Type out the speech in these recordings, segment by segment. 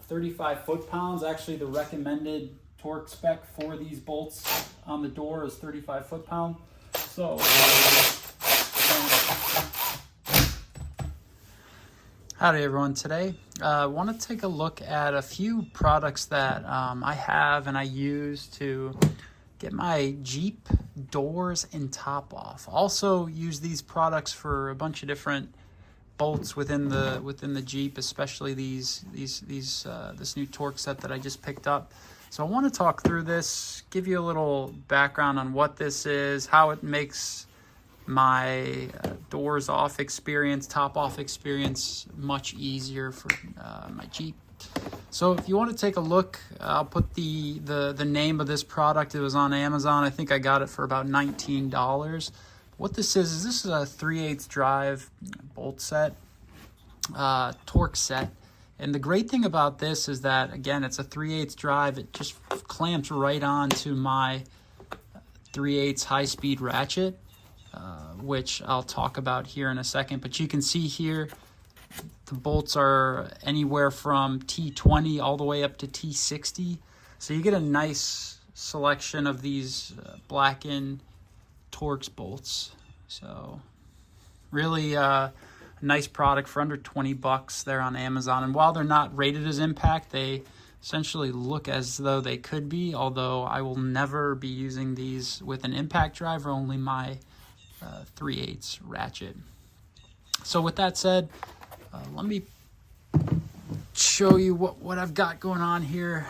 35 foot-pounds. Actually, the recommended torque spec for these bolts on the door is 35 foot-pound. So, howdy everyone. Today, I want to take a look at a few products that I have and I use to get my Jeep doors and top off. Also use these products for a bunch of different bolts within the Jeep, especially this new Torx set that I just picked up. So I want to talk through this, give you a little background on what this is, how it makes my doors off experience, top off experience much easier for my Jeep. So if you want to take a look, I'll put the name of this product. It was on Amazon. I think I got it for about $19. What this is this is a 3/8 drive bolt set, Torx set. And the great thing about this is that, again, it's a 3/8 drive. It just clamps right onto my 3/8 high-speed ratchet, which I'll talk about here in a second. But you can see here, the bolts are anywhere from T20 all the way up to T60. So you get a nice selection of these blackened Torx bolts. So really a nice product for under 20 bucks there on Amazon. And while they're not rated as impact, they essentially look as though they could be, although I will never be using these with an impact driver, only my 3/8 ratchet. So with that said, let me show you what I've got going on here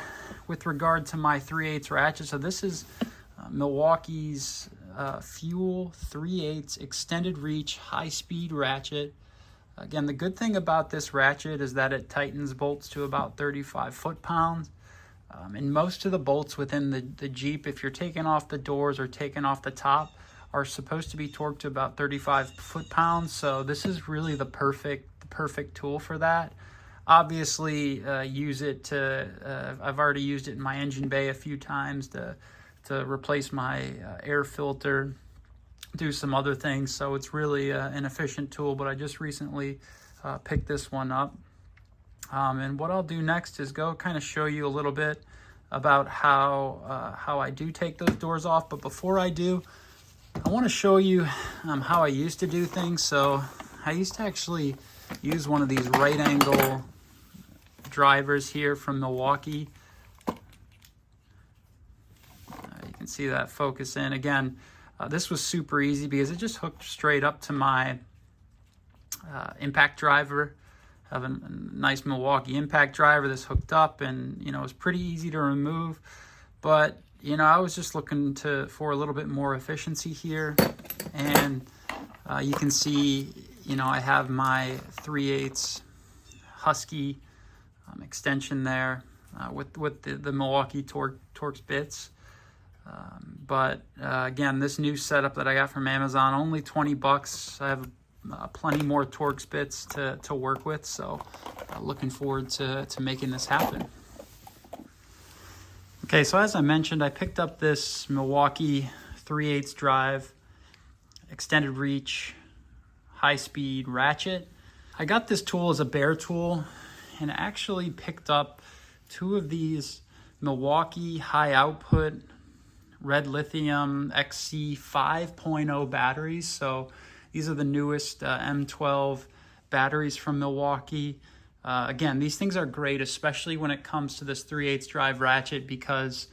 with regard to my 3/8 ratchet. So this is Milwaukee's Fuel 3/8 extended reach high-speed ratchet. Again, the good thing about this ratchet is that it tightens bolts to about 35 foot-pounds. And most of the bolts within the Jeep, if you're taking off the doors or taking off the top, are supposed to be torqued to about 35 foot-pounds. So this is really the perfect tool for that. Obviously, use it to, I've already used it in my engine bay a few times to replace my air filter, do some other things. So it's really an efficient tool, but I just recently picked this one up. And what I'll do next is go kind of show you a little bit about how I do take those doors off. But before I do, I want to show you how I used to do things. So I used to actually use one of these right angle drivers here from Milwaukee. You can see that focus in. Again, this was super easy because it just hooked straight up to my impact driver. I have a nice Milwaukee impact driver that's hooked up, and it was pretty easy to remove. But I was just looking for a little bit more efficiency here, and you can see I have my 3/8 Husky extension there with the Milwaukee Torx bits. But again, this new setup that I got from Amazon, only 20 bucks. I have plenty more Torx bits to work with, so looking forward to making this happen. Okay, so as I mentioned, I picked up this Milwaukee 3/8 drive extended reach high-speed ratchet. I got this tool as a bare tool and actually picked up two of these Milwaukee high output red lithium XC 5.0 batteries. So these are the newest M12 batteries from Milwaukee. Again, these things are great, especially when it comes to this 3/8 drive ratchet, because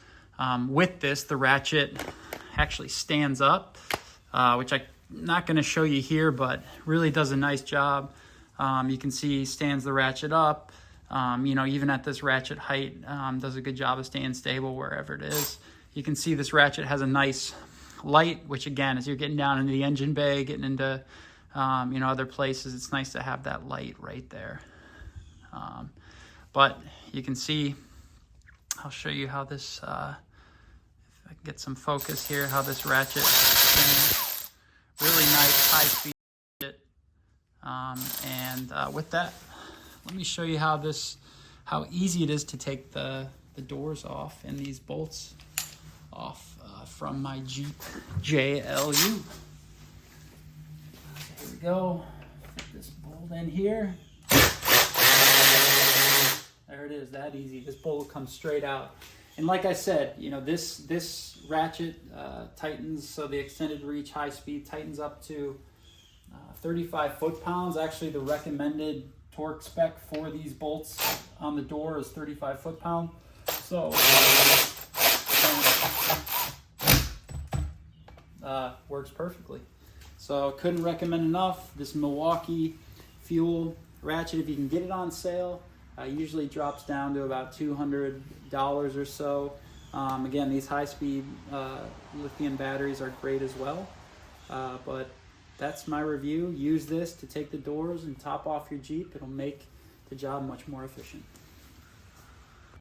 with this, the ratchet actually stands up, which I'm not going to show you here, but really does a nice job. You can see stands the ratchet up. Even at this ratchet height, does a good job of staying stable wherever it is. You can see this ratchet has a nice light, which again, as you're getting down into the engine bay, getting into other places, it's nice to have that light right there. But you can see, I'll show you how this, if I can get some focus here, how this ratchet is really nice high speed. With that, let me show you how easy it is to take the doors off and these bolts off from my Jeep JLU. There we go. Put this bolt in here. There it is, that easy. This bolt will come straight out. And like I said, you know, this ratchet tightens, so the extended reach high speed tightens up to 35 foot-pounds. Actually, the recommended torque spec for these bolts on the door is 35 foot-pound. So works perfectly. So couldn't recommend enough. This Milwaukee fuel ratchet, if you can get it on sale, usually drops down to about $200 or so. Again, these high-speed lithium batteries are great as well. But that's my review. Use this to take the doors and top off your Jeep. It'll make the job much more efficient.